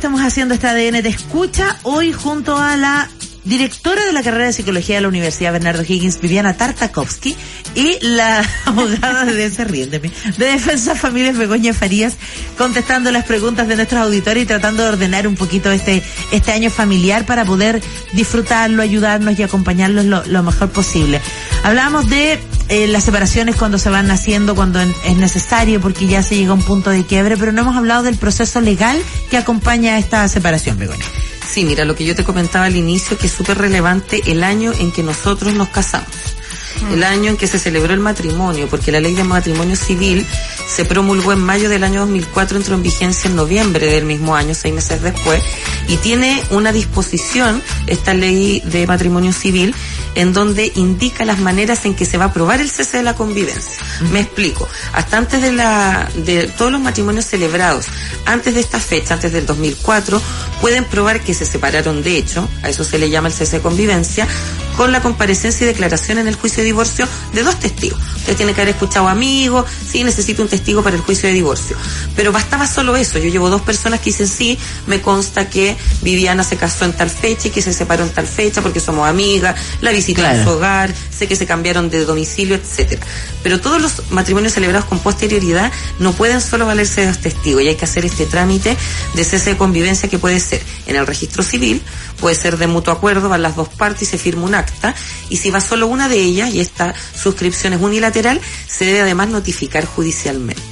estamos haciendo este ADN Te Escucha, hoy junto a la directora de la carrera de Psicología de la Universidad Bernardo Higgins, Viviana Tartakovsky, y la abogada de Defensa Familias, Begoña Farías, contestando las preguntas de nuestros auditores y tratando de ordenar un poquito este año familiar para poder disfrutarlo, ayudarnos y acompañarlos lo mejor posible. Hablábamos de las separaciones cuando se van haciendo, cuando es necesario, porque ya se llega a un punto de quiebre, pero no hemos hablado del proceso legal que acompaña a esta separación, Begoña. Sí, mira, lo que yo te comentaba al inicio, que es súper relevante el año en que nosotros nos casamos. El año en que se celebró el matrimonio, porque la ley de matrimonio civil se promulgó en mayo del año 2004, entró en vigencia en noviembre del mismo año, 6 meses después, y tiene una disposición, esta ley de matrimonio civil, en donde indica las maneras en que se va a aprobar el cese de la convivencia. Me explico. Hasta antes de todos los matrimonios celebrados, antes de esta fecha, antes del 2004, pueden probar que se separaron de hecho, a eso se le llama el cese de convivencia, con la comparecencia y declaración en el juicio de divorcio de 2 testigos. Usted tiene que haber escuchado amigos, sí, necesito un testigo para el juicio de divorcio. Pero bastaba solo eso. Yo llevo 2 personas que dicen, sí, me consta que Viviana se casó en tal fecha y que se separó en tal fecha porque somos amigas, la visité en su hogar, sé que se cambiaron de domicilio, etcétera. Pero todos los matrimonios celebrados con posterioridad no pueden solo valerse de 2 testigos y hay que hacer este trámite de cese de convivencia que puede ser en el registro civil, puede ser de mutuo acuerdo, van las 2 partes y se firma un acta, y si va solo una de ellas y esta suscripción es unilateral, se debe además notificar judicialmente.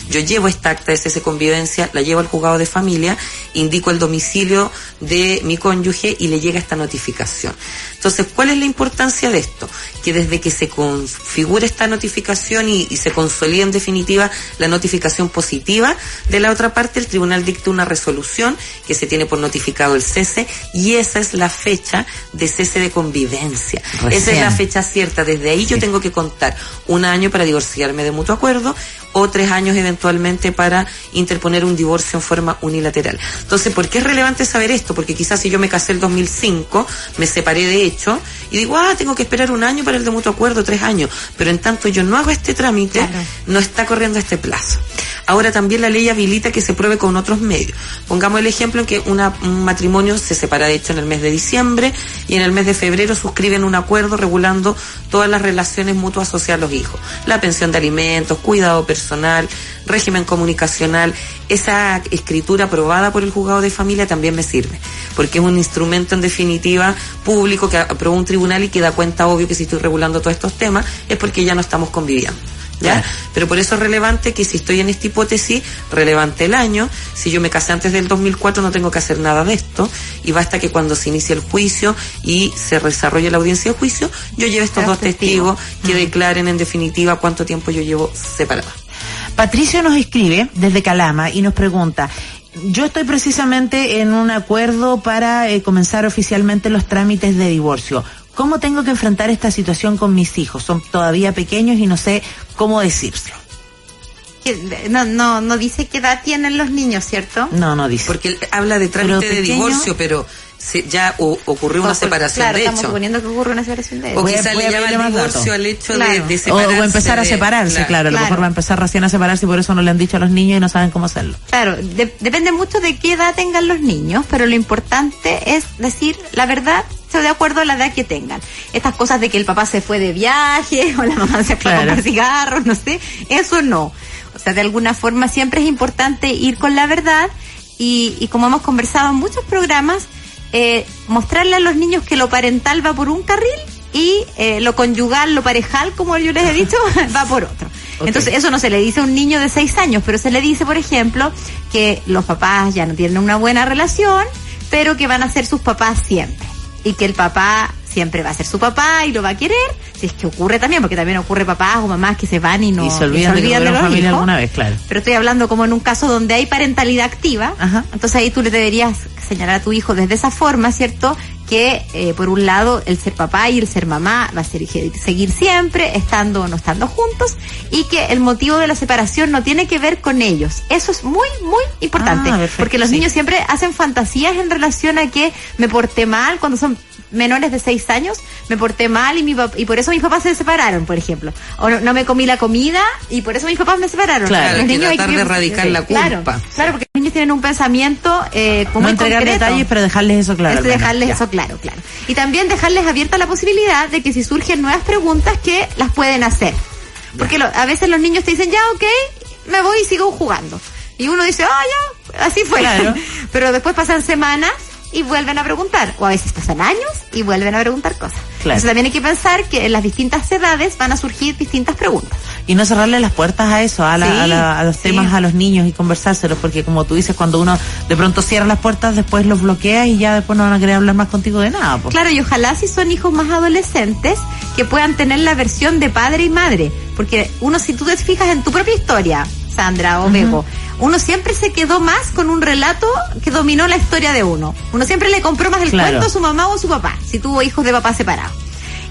Yo llevo esta acta de cese de convivencia, la llevo al juzgado de familia, indico el domicilio de mi cónyuge y le llega esta notificación. Entonces, ¿cuál es la importancia de esto? Que desde que se configura esta notificación y se consolida en definitiva la notificación positiva de la otra parte, el tribunal dicta una resolución que se tiene por notificado el cese, y esa es la fecha de cese de convivencia. Esa es la fecha cierta. Desde ahí yo tengo que contar 1 año para divorciarme de mutuo acuerdo o 3 años eventualmente para interponer un divorcio en forma unilateral. Entonces, ¿por qué es relevante saber esto? Porque quizás si yo me casé el 2005, me separé de hecho, y digo, tengo que esperar 1 año para el de mutuo acuerdo, 3 años. Pero en tanto yo no hago este trámite, no está corriendo este plazo. Ahora también la ley habilita que se pruebe con otros medios. Pongamos el ejemplo en que un matrimonio se separa de hecho en el mes de diciembre y en el mes de febrero suscriben un acuerdo regulando todas las relaciones mutuas hacia los hijos. La pensión de alimentos, cuidado personal, régimen comunicacional. Esa escritura aprobada por el juzgado de familia también me sirve, porque es un instrumento en definitiva público que aprobó un tribunal y que da cuenta, obvio, que si estoy regulando todos estos temas es porque ya no estamos conviviendo. ¿Ya? Pero por eso es relevante que si estoy en esta hipótesis, relevante el año. Si yo me casé antes del 2004 no tengo que hacer nada de esto, y basta que cuando se inicie el juicio y se desarrolle la audiencia de juicio, yo lleve estos 2 testigos que declaren en definitiva cuánto tiempo yo llevo separada. Patricio nos escribe desde Calama y nos pregunta: yo estoy precisamente en un acuerdo para comenzar oficialmente los trámites de divorcio. ¿Cómo tengo que enfrentar esta situación con mis hijos? Son todavía pequeños y no sé cómo decírselo. No dice qué edad tienen los niños, ¿cierto? No dice. Porque él habla de trámite de divorcio, pero ya ocurrió una separación de hecho. Claro, estamos suponiendo que ocurre una separación de hecho. O quizás le llama el divorcio al hecho de separarse. O empezar a separarse, claro. A lo mejor va a empezar recién a separarse y por eso no le han dicho a los niños y no saben cómo hacerlo. Claro, depende mucho de qué edad tengan los niños, pero lo importante es decir la verdad, de acuerdo a la edad que tengan. Estas cosas de que el papá se fue de viaje o la mamá se fue a comprar cigarros, no sé, eso no. O sea, de alguna forma siempre es importante ir con la verdad y como hemos conversado en muchos programas, mostrarle a los niños que lo parental va por un carril y lo conyugal, lo parejal, como yo les he dicho, va por otro. Entonces eso no se le dice a un niño de 6 años, pero se le dice, por ejemplo, que los papás ya no tienen una buena relación, pero que van a ser sus papás siempre. Y que el papá siempre va a ser su papá y lo va a querer, si es que ocurre también, porque también ocurre papás o mamás que se van y se olvidan de los familia hijos, alguna vez, claro. Pero estoy hablando como en un caso donde hay parentalidad activa. Entonces ahí tú le deberías señalar a tu hijo desde esa forma, ¿cierto? que por un lado el ser papá y el ser mamá va a seguir siempre, estando o no estando juntos, y que el motivo de la separación no tiene que ver con ellos. Eso es muy, muy importante, porque los niños siempre hacen fantasías en relación a que me porté mal cuando son menores de 6 años, me porté mal y por eso mis papás se separaron, por ejemplo. O no me comí la comida y por eso mis papás me separaron. Claro, los niños tratar de erradicar la culpa. Claro, porque los niños tienen un pensamiento como no entregar detalles, pero dejarles eso claro. Dejarles eso claro. Y también dejarles abierta la posibilidad de que si surgen nuevas preguntas, que las pueden hacer. Porque a veces los niños te dicen, ya, ok, me voy y sigo jugando. Y uno dice, ya, así fue. Claro. Pero después pasan semanas y vuelven a preguntar, o a veces pasan años y vuelven a preguntar cosas. Claro. Entonces también hay que pensar que en las distintas edades van a surgir distintas preguntas. Y no cerrarle las puertas a eso, a los temas, a los niños, y conversárselos, porque como tú dices, cuando uno de pronto cierra las puertas, después los bloquea y ya después no van a querer hablar más contigo de nada. Pues. Claro, y ojalá si son hijos más adolescentes, que puedan tener la versión de padre y madre, porque uno, si tú te fijas en tu propia historia, Sandra o Bego, uno siempre se quedó más con un relato que dominó la historia de uno. Uno siempre le compró más el cuento a su mamá o a su papá, si tuvo hijos de papá separados.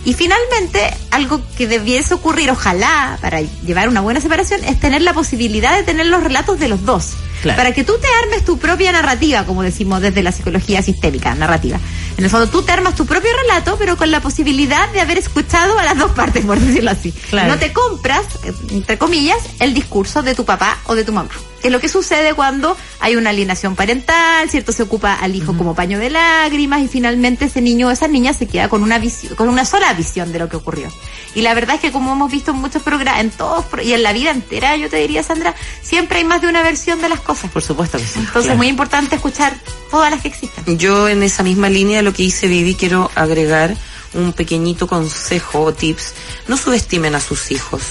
Y finalmente, algo que debiese ocurrir, ojalá, para llevar una buena separación, es tener la posibilidad de tener los relatos de los dos. Claro. Para que tú te armes tu propia narrativa, como decimos desde la psicología sistémica, narrativa. En el fondo, tú te armas tu propio relato, pero con la posibilidad de haber escuchado a las dos partes, por decirlo así. Claro. No te compras, entre comillas, el discurso de tu papá o de tu mamá. Que es lo que sucede cuando hay una alienación parental, ¿cierto? Se ocupa al hijo como paño de lágrimas y finalmente ese niño o esa niña se queda con una visión, con una sola visión de lo que ocurrió. Y la verdad es que, como hemos visto en muchos programas, en todos y en la vida entera, yo te diría, Sandra, siempre hay más de una versión de las cosas. Por supuesto que sí. Entonces es muy importante escuchar todas las que existen. Yo, en esa misma línea de lo que dice Vivi, quiero agregar un pequeñito consejo o tips. No subestimen a sus hijos.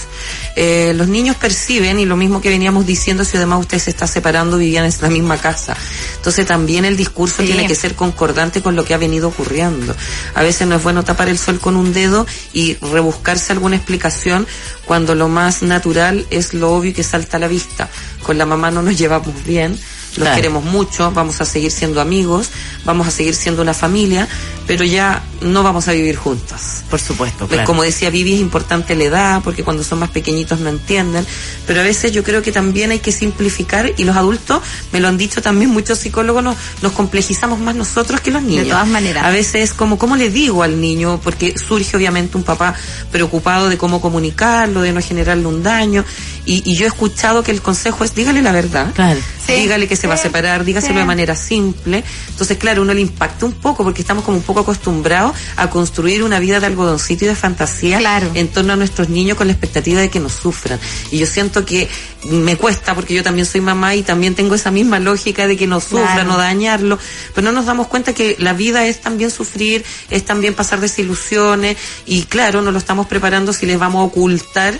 Los niños perciben, y lo mismo que veníamos diciendo, si además usted se está separando, vivían en la misma casa. Entonces también el discurso tiene que ser concordante con lo que ha venido ocurriendo. A veces no es bueno tapar el sol con un dedo y rebuscarse alguna explicación cuando lo más natural es lo obvio que salta a la vista. Con la mamá no nos llevamos bien, los queremos mucho, vamos a seguir siendo amigos, vamos a seguir siendo una familia, pero ya no vamos a vivir juntos. Por supuesto, claro. Como decía Vivi, es importante la edad, porque cuando son más pequeñitos no entienden, pero a veces yo creo que también hay que simplificar, y los adultos, me lo han dicho también muchos psicólogos, nos complejizamos más nosotros que los niños. De todas maneras. A veces es como, ¿cómo le digo al niño? Porque surge obviamente un papá preocupado de cómo comunicarlo, de no generarle un daño, y yo he escuchado que el consejo es, dígale la verdad. Claro. Dígale que se va a separar, dígaselo de manera simple. Entonces, claro, uno le impacta un poco, porque estamos como un poco acostumbrados a construir una vida de algodoncito y de fantasía en torno a nuestros niños, con la expectativa de que nos sufran. Y yo siento que me cuesta, porque yo también soy mamá y también tengo esa misma lógica de que nos sufran, no dañarlo, pero no nos damos cuenta que la vida es también sufrir, es también pasar desilusiones, y claro, no lo estamos preparando si les vamos a ocultar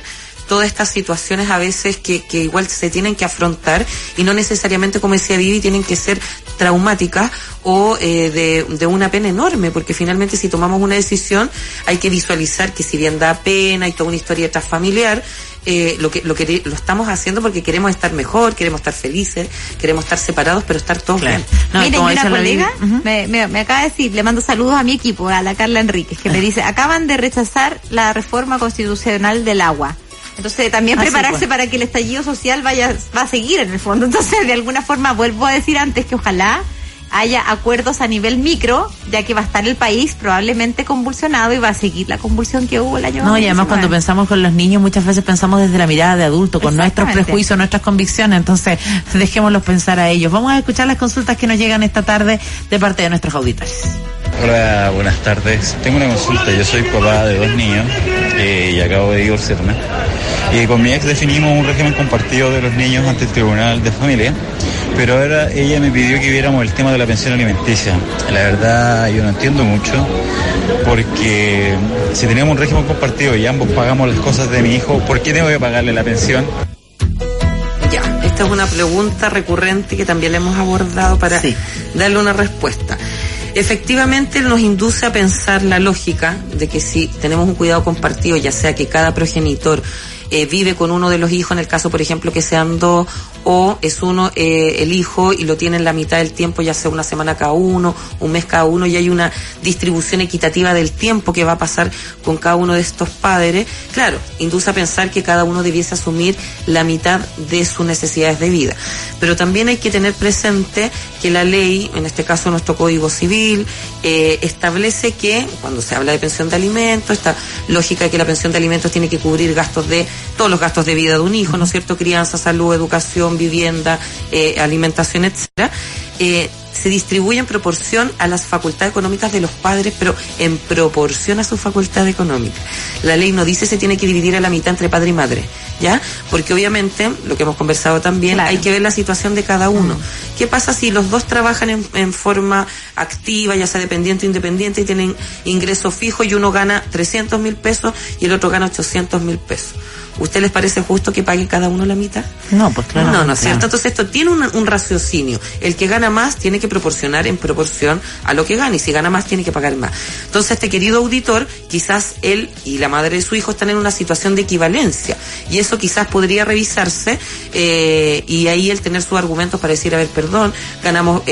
todas estas situaciones a veces que igual se tienen que afrontar, y no necesariamente, como decía Vivi, tienen que ser traumáticas o de una pena enorme, porque finalmente si tomamos una decisión hay que visualizar que, si bien da pena y toda una historia transfamiliar, lo estamos haciendo porque queremos estar mejor, queremos estar felices, queremos estar separados, pero estar todos bien. No, miren, una colega me acaba de decir, le mando saludos a mi equipo, a la Carla Enríquez, que me dice, acaban de rechazar la reforma constitucional del agua. Entonces también prepararse para que el estallido social va a seguir en el fondo. Entonces, de alguna forma, vuelvo a decir antes que ojalá haya acuerdos a nivel micro, ya que va a estar el país probablemente convulsionado y va a seguir la convulsión que hubo el año 2019. No, y además cuando pensamos con los niños, muchas veces pensamos desde la mirada de adulto, con nuestros prejuicios, nuestras convicciones. Entonces, dejémoslos pensar a ellos. Vamos a escuchar las consultas que nos llegan esta tarde de parte de nuestros auditores. Hola, buenas tardes. Tengo una consulta. Yo soy papá de 2 niños y acabo de divorciarme. Y con mi ex definimos un régimen compartido de los niños ante el Tribunal de Familia, pero ahora ella me pidió que viéramos el tema de la pensión alimenticia. La verdad, yo no entiendo mucho, porque si tenemos un régimen compartido y ambos pagamos las cosas de mi hijo, ¿por qué tengo que pagarle la pensión? Ya, esta es una pregunta recurrente que también le hemos abordado para darle una respuesta. Efectivamente, nos induce a pensar la lógica de que si tenemos un cuidado compartido, ya sea que cada progenitor vive con uno de los hijos, en el caso, por ejemplo, que sean 2, o es uno el hijo y lo tienen la mitad del tiempo, ya sea una semana cada uno, un mes cada uno, y hay una distribución equitativa del tiempo que va a pasar con cada uno de estos padres, claro, induce a pensar que cada uno debiese asumir la mitad de sus necesidades de vida. Pero también hay que tener presente que la ley, en este caso nuestro Código Civil, establece que cuando se habla de pensión de alimentos, esta lógica de que la pensión de alimentos tiene que cubrir todos los gastos de vida de un hijo, ¿no es cierto? Crianza, salud, educación, vivienda, alimentación, etcétera, se distribuye en proporción a las facultades económicas de los padres, pero en proporción a su facultad económica. La ley no dice se tiene que dividir a la mitad entre padre y madre, ¿ya? Porque obviamente, lo que hemos conversado también, claro, hay que ver la situación de cada uno. ¿Qué pasa si los dos trabajan en forma activa, ya sea dependiente o independiente, y tienen ingresos fijos y uno gana 300.000 pesos y el otro gana 800.000 pesos? ¿Usted les parece justo que pague cada uno la mitad? No, pues claro. No es cierto. Entonces esto tiene un raciocinio. El que gana más tiene que proporcionar en proporción a lo que gana, y si gana más tiene que pagar más. Entonces este querido auditor, quizás él y la madre de su hijo están en una situación de equivalencia, y eso quizás podría revisarse, y ahí él tener sus argumentos para decir, a ver, perdón, ganamos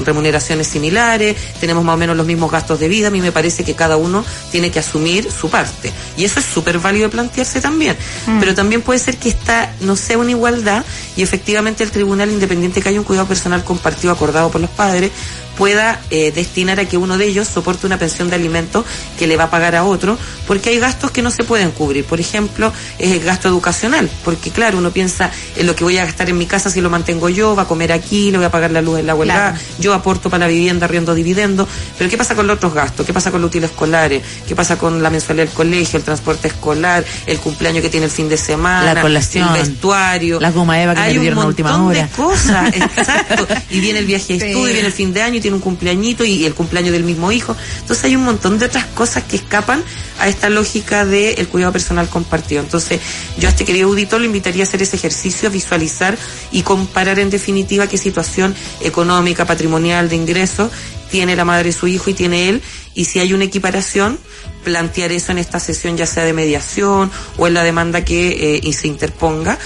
remuneraciones similares, tenemos más o menos los mismos gastos de vida, a mí me parece que cada uno tiene que asumir su parte, y eso es súper válido de plantearse también. Pero también puede ser que no sea una igualdad, y efectivamente el tribunal, independiente que haya un cuidado personal compartido acordado por los padres, pueda destinar a que uno de ellos soporte una pensión de alimentos que le va a pagar a otro, porque hay gastos que no se pueden cubrir. Por ejemplo, es el gasto educacional, porque claro, uno piensa en lo que voy a gastar en mi casa si lo mantengo yo, va a comer aquí, le voy a pagar la luz, el agua, el gas, yo aporto para la vivienda, arriendo dividendo, pero ¿qué pasa con los otros gastos? ¿Qué pasa con los útiles escolares? ¿Qué pasa con la mensualidad del colegio, el transporte escolar, el cumpleaños que tiene el fin de semana, la colación, el vestuario? La goma Eva que me dieron a última hora. Hay un montón de cosas, exacto. Y viene el viaje de estudio, viene el fin de año, y tiene un cumpleañito y el cumpleaños del mismo hijo. Entonces hay un montón de otras cosas que escapan a esta lógica del cuidado personal compartido. Entonces yo a este querido auditor le invitaría a hacer ese ejercicio, a visualizar y comparar en definitiva qué situación económica, patrimonial, de ingresos tiene la madre de su hijo y tiene él, y si hay una equiparación, plantear eso en esta sesión, ya sea de mediación o en la demanda que se interponga,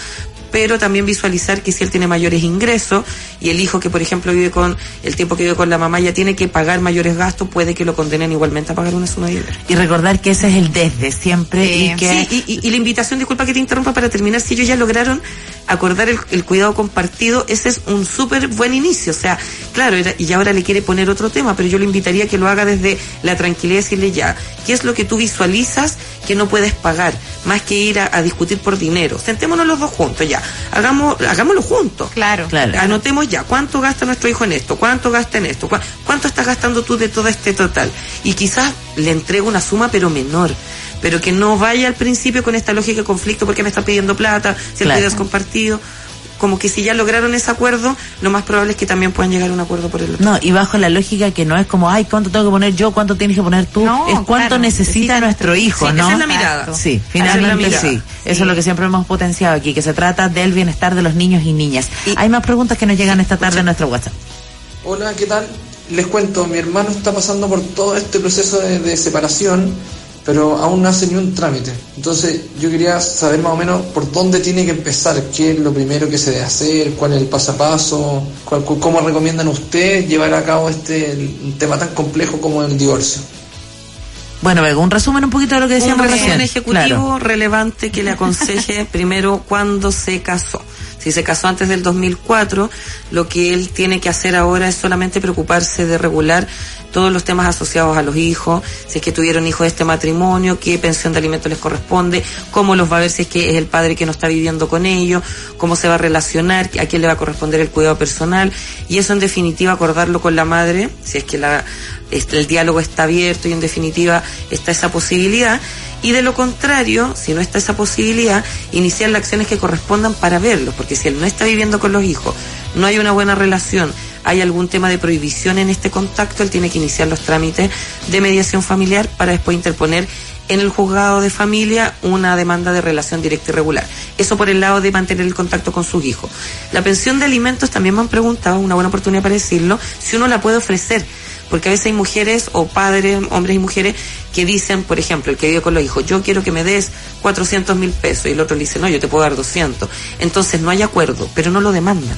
pero también visualizar que si él tiene mayores ingresos y el hijo que, por ejemplo, vive con el tiempo que vive con la mamá ya tiene que pagar mayores gastos, puede que lo condenen igualmente a pagar una suma de dinero. Y recordar que ese es el desde siempre. Y la invitación, disculpa que te interrumpa, para terminar, si ellos ya lograron acordar el cuidado compartido, ese es un súper buen inicio. O sea, claro, y ahora le quiere poner otro tema, pero yo le invitaría a que lo haga desde la tranquilidad y decirle ya, ¿qué es lo que tú visualizas que no puedes pagar? Más que ir a discutir por dinero. Sentémonos los dos juntos, ya. Hagámoslo juntos. Claro. Anotemos ya, ¿cuánto gasta nuestro hijo en esto? ¿Cuánto gasta en esto? ¿Cuánto estás gastando tú de todo este total? Y quizás le entrego una suma, pero menor. Pero que no vaya al principio con esta lógica de conflicto, porque me está pidiendo plata, si el cuidado es compartido. Como que si ya lograron ese acuerdo, lo más probable es que también puedan llegar a un acuerdo por el otro. No, y bajo la lógica que no es como, ay, ¿cuánto tengo que poner yo? ¿Cuánto tienes que poner tú? No, es cuánto necesita nuestro hijo, ¿no? Esa es la mirada. Sí, finalmente sí. Eso es lo que siempre hemos potenciado aquí, que se trata del bienestar de los niños y niñas. Hay más preguntas que nos llegan esta tarde en nuestro WhatsApp. Hola, ¿qué tal? Les cuento, mi hermano está pasando por todo este proceso de separación, pero aún no hace ni un trámite. Entonces yo quería saber más o menos por dónde tiene que empezar, qué es lo primero que se debe hacer, cuál es el paso a paso, cómo recomiendan ustedes llevar a cabo un tema tan complejo como el divorcio. Bueno, un resumen un poquito de lo que decíamos recién. Un resumen ejecutivo relevante que le aconseje primero cuándo se casó. Si se casó antes del 2004, lo que él tiene que hacer ahora es solamente preocuparse de regular todos los temas asociados a los hijos, si es que tuvieron hijos de este matrimonio, qué pensión de alimentos les corresponde, cómo los va a ver si es que es el padre que no está viviendo con ellos, cómo se va a relacionar, a quién le va a corresponder el cuidado personal, y eso en definitiva acordarlo con la madre, si es que el diálogo está abierto y en definitiva está esa posibilidad. Y de lo contrario, si no está esa posibilidad, iniciar las acciones que correspondan para verlos, porque si él no está viviendo con los hijos, no hay una buena relación, hay algún tema de prohibición en este contacto, él tiene que iniciar los trámites de mediación familiar para después interponer en el juzgado de familia una demanda de relación directa y regular. Eso por el lado de mantener el contacto con sus hijos. La pensión de alimentos también me han preguntado, una buena oportunidad para decirlo, si uno la puede ofrecer. Porque a veces hay mujeres o padres, hombres y mujeres, que dicen, por ejemplo, el que vive con los hijos, yo quiero que me des 400.000 pesos, y el otro le dice, no, yo te puedo dar 200. Entonces no hay acuerdo, pero no lo demandan.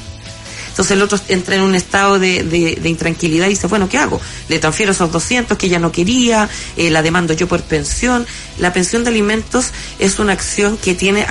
Entonces el otro entra en un estado de intranquilidad y dice, bueno, ¿qué hago? Le transfiero esos 200 que ella no quería, la demando yo por pensión. La pensión de alimentos es una acción que tiene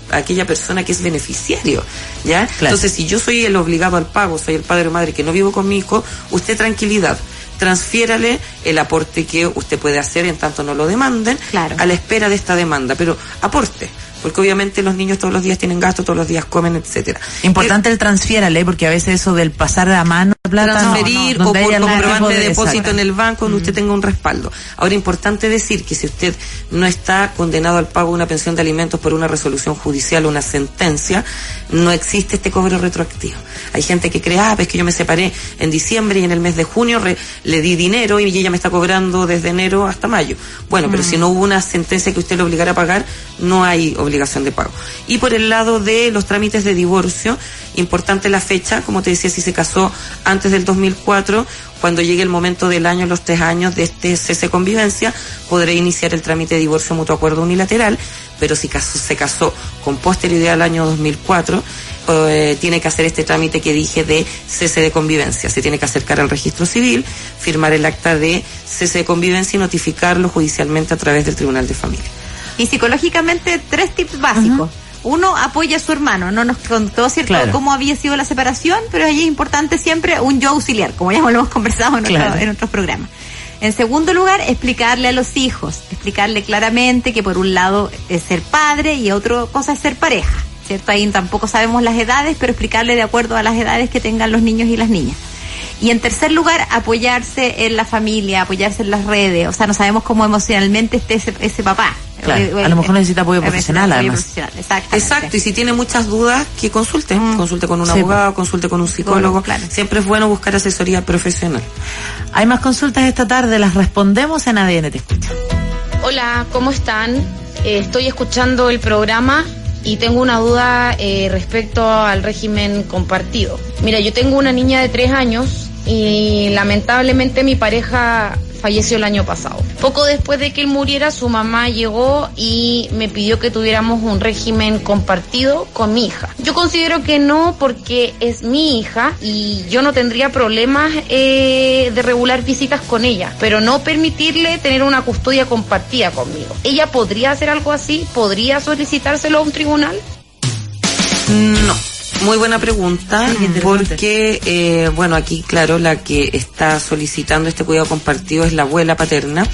aquella persona que es beneficiario, ¿ya? Claro. Entonces, si yo soy el obligado al pago, soy el padre o madre que no vivo con mi hijo, usted tranquilidad, transfiérale el aporte que usted puede hacer en tanto no lo demanden, claro, a la espera de esta demanda, pero aporte. Porque obviamente los niños todos los días tienen gasto, todos los días comen, etcétera. Importante el transfiérale, porque a veces eso del pasar a mano de plata, transferir o por comprobante de depósito en el banco, donde usted tenga un respaldo. Ahora, importante decir que si usted no está condenado al pago de una pensión de alimentos por una resolución judicial o una sentencia, no existe este cobro retroactivo. Hay gente que cree, pues que yo me separé en diciembre y en el mes de junio le di dinero y ella me está cobrando desde enero hasta mayo. Bueno, pero si no hubo una sentencia que usted le obligara a pagar, no hay obligación de pago. Y por el lado de los trámites de divorcio, importante la fecha, como te decía, si se casó antes del 2004, cuando llegue el momento del año, los 3 años de este cese de convivencia, podré iniciar el trámite de divorcio mutuo acuerdo unilateral, pero si se casó con posterioridad al año 2004, tiene que hacer este trámite que dije de cese de convivencia. Se tiene que acercar al registro civil, firmar el acta de cese de convivencia y notificarlo judicialmente a través del Tribunal de Familia. Y psicológicamente, 3 tips básicos. Uno, apoya a su hermano. No nos contó, ¿cierto?, claro, cómo había sido la separación, pero allí es importante siempre un yo auxiliar, como ya lo hemos conversado en otros programas. En segundo lugar, explicarle a los hijos, explicarle claramente que por un lado es ser padre y otra cosa es ser pareja, ¿cierto? Ahí tampoco sabemos las edades, pero explicarle de acuerdo a las edades que tengan los niños y las niñas. Y en tercer lugar, apoyarse en la familia, apoyarse en las redes. O sea, no sabemos cómo emocionalmente esté ese papá. Claro, a lo mejor necesita apoyo profesional, además. Exacto, y si tiene muchas dudas, que consulte. Consulte con un abogado, consulte con un psicólogo. Claro. Siempre es bueno buscar asesoría profesional. Hay más consultas esta tarde, las respondemos en ADN Te Escucha. Hola, ¿cómo están? Estoy escuchando el programa y tengo una duda respecto al régimen compartido. Mira, yo tengo una niña de 3 años y lamentablemente mi pareja falleció el año pasado. Poco después de que él muriera, su mamá llegó y me pidió que tuviéramos un régimen compartido con mi hija. Yo considero que no, porque es mi hija y yo no tendría problemas de regular visitas con ella, pero no permitirle tener una custodia compartida conmigo. ¿Ella podría hacer algo así? ¿Podría solicitárselo a un tribunal? No. Muy buena pregunta, porque, aquí, claro, la que está solicitando este cuidado compartido es la abuela paterna,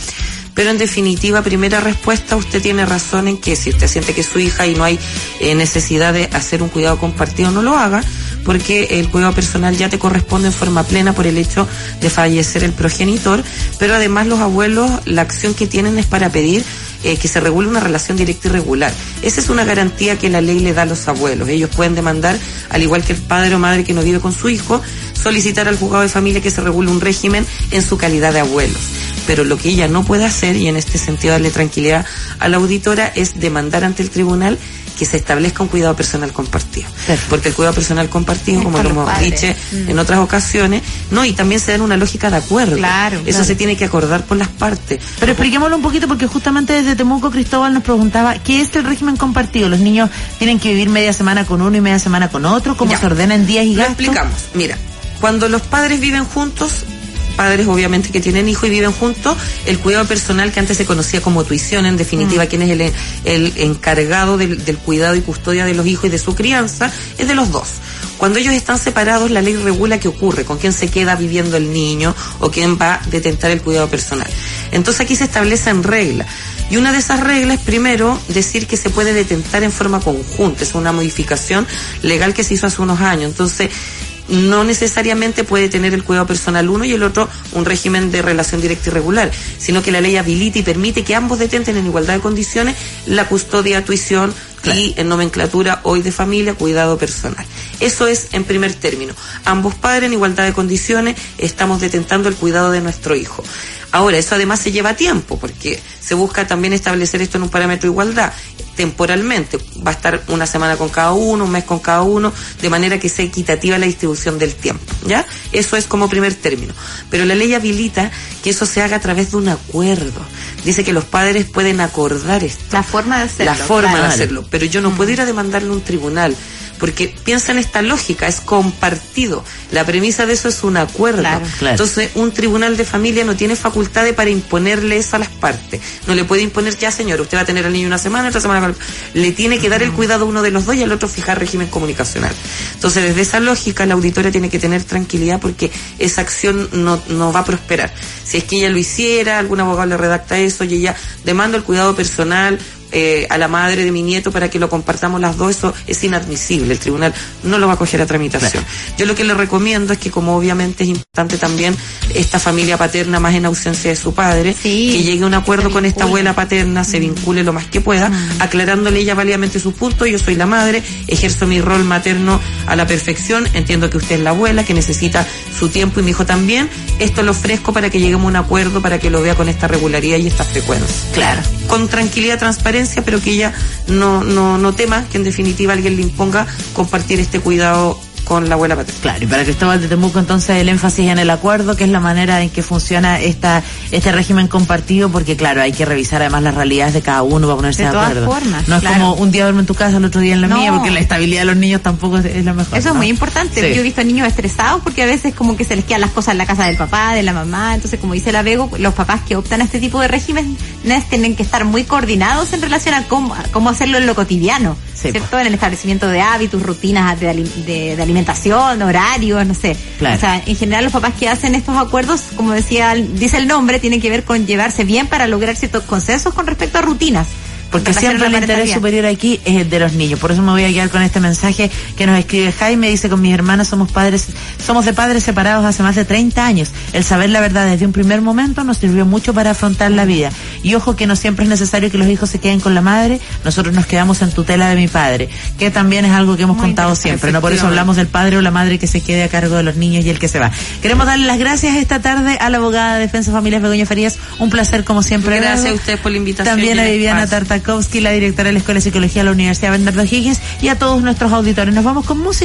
pero en definitiva, primera respuesta, usted tiene razón en que si usted siente que es su hija y no hay necesidad de hacer un cuidado compartido, no lo haga, porque el cuidado personal ya te corresponde en forma plena por el hecho de fallecer el progenitor, pero además los abuelos, la acción que tienen es para pedir que se regule una relación directa y regular. Esa es una garantía que la ley le da a los abuelos. Ellos pueden demandar, al igual que el padre o madre que no vive con su hijo, solicitar al juzgado de familia que se regule un régimen en su calidad de abuelos. Pero lo que ella no puede hacer, y en este sentido darle tranquilidad a la auditora, es demandar ante el tribunal que se establezca un cuidado personal compartido. Perfecto. Porque el cuidado personal compartido, como lo hemos dicho en otras ocasiones, y también se da en una lógica de acuerdo. Claro, eso se tiene que acordar por las partes. Pero expliquémoslo un poquito, porque justamente desde Temuco Cristóbal nos preguntaba, ¿qué es el régimen compartido? ¿Los niños tienen que vivir media semana con uno y media semana con otro? ¿Cómo se ordenan días y gastos? Lo explicamos. Mira, cuando los padres viven juntos, padres obviamente que tienen hijos y viven juntos, el cuidado personal que antes se conocía como tuición, en definitiva, quien es el encargado del cuidado y custodia de los hijos y de su crianza, es de los dos. Cuando ellos están separados, la ley regula qué ocurre, con quién se queda viviendo el niño o quién va a detentar el cuidado personal. Entonces aquí se establecen reglas. Y una de esas reglas es, primero, decir que se puede detentar en forma conjunta. Es una modificación legal que se hizo hace unos años. Entonces, no necesariamente puede tener el cuidado personal uno y el otro un régimen de relación directa y regular, sino que la ley habilita y permite que ambos detenten en igualdad de condiciones la custodia, tuición, claro, y en nomenclatura hoy de familia, cuidado personal. Eso es en primer término. Ambos padres en igualdad de condiciones estamos detentando el cuidado de nuestro hijo. Ahora, eso además se lleva tiempo, porque se busca también establecer esto en un parámetro de igualdad, temporalmente. Va a estar una semana con cada uno, un mes con cada uno, de manera que sea equitativa la distribución del tiempo, ¿ya? Eso es como primer término. Pero la ley habilita que eso se haga a través de un acuerdo. Dice que los padres pueden acordar esto. La forma de hacerlo. La forma de hacerlo. Pero yo no puedo ir a demandarle a un tribunal, porque piensa en esta lógica, es compartido. La premisa de eso es un acuerdo. Claro. Entonces, un tribunal de familia no tiene facultades para imponerle eso a las partes. No le puede imponer, ya señor, usted va a tener al niño una semana, otra semana. Le tiene que dar el cuidado a uno de los dos y al otro fijar régimen comunicacional. Entonces, desde esa lógica, la auditoria tiene que tener tranquilidad, porque esa acción no va a prosperar. Si es que ella lo hiciera, algún abogado le redacta eso y ella demanda el cuidado personal a la madre de mi nieto para que lo compartamos las dos, eso es inadmisible. El tribunal no lo va a coger a tramitación. Yo lo que le recomiendo es que, como obviamente es importante también esta familia paterna, más en ausencia de su padre, que llegue a un acuerdo con esta abuela paterna, se vincule lo más que pueda, aclarándole ella válidamente su punto. Yo soy la madre, ejerzo mi rol materno a la perfección, entiendo que usted es la abuela, que necesita su tiempo y mi hijo también. Esto lo ofrezco para que lleguemos a un acuerdo, para que lo vea con esta regularidad y esta frecuencia. Claro. Con tranquilidad, transparencia, pero que ella no tema que en definitiva alguien le imponga compartir este cuidado con la abuela paterna. Claro, y para Cristóbal de Temuco, entonces, el énfasis en el acuerdo, que es la manera en que funciona este régimen compartido, porque claro, hay que revisar además las realidades de cada uno para ponerse de acuerdo. De todas formas, no es como un día duermo en tu casa, el otro día en la mía, porque la estabilidad de los niños tampoco es lo mejor. Eso es muy importante. Sí. Yo he visto niños estresados porque a veces como que se les quedan las cosas en la casa del papá, de la mamá. Entonces, como dice la Bego, los papás que optan a este tipo de regímenes tienen que estar muy coordinados en relación a cómo hacerlo en lo cotidiano, Sí, ¿cierto? En el establecimiento de hábitos, rutinas de alimentación, horarios, no sé. Claro. O sea, en general los papás que hacen estos acuerdos, como dice el nombre, tienen que ver con llevarse bien para lograr ciertos consensos con respecto a rutinas. Porque siempre el interés superior aquí es el de los niños. Por eso me voy a quedar con este mensaje que nos escribe Jaime. Dice: con mis hermanas somos de padres separados hace más de 30 años. El saber la verdad desde un primer momento nos sirvió mucho para afrontar la vida. Y ojo que no siempre es necesario que los hijos se queden con la madre. Nosotros nos quedamos en tutela de mi padre, que también es algo que hemos contado siempre, ¿no? Por eso hablamos del padre o la madre que se quede a cargo de los niños y el que se va. Queremos darle las gracias esta tarde a la abogada de Defensa Familias, Begoña Farías. Un placer como siempre. Gracias a ustedes por la invitación. También a Viviana Tartakovsky, la directora de la Escuela de Psicología de la Universidad Bernardo Higgins, y a todos nuestros auditores. Nos vamos con música.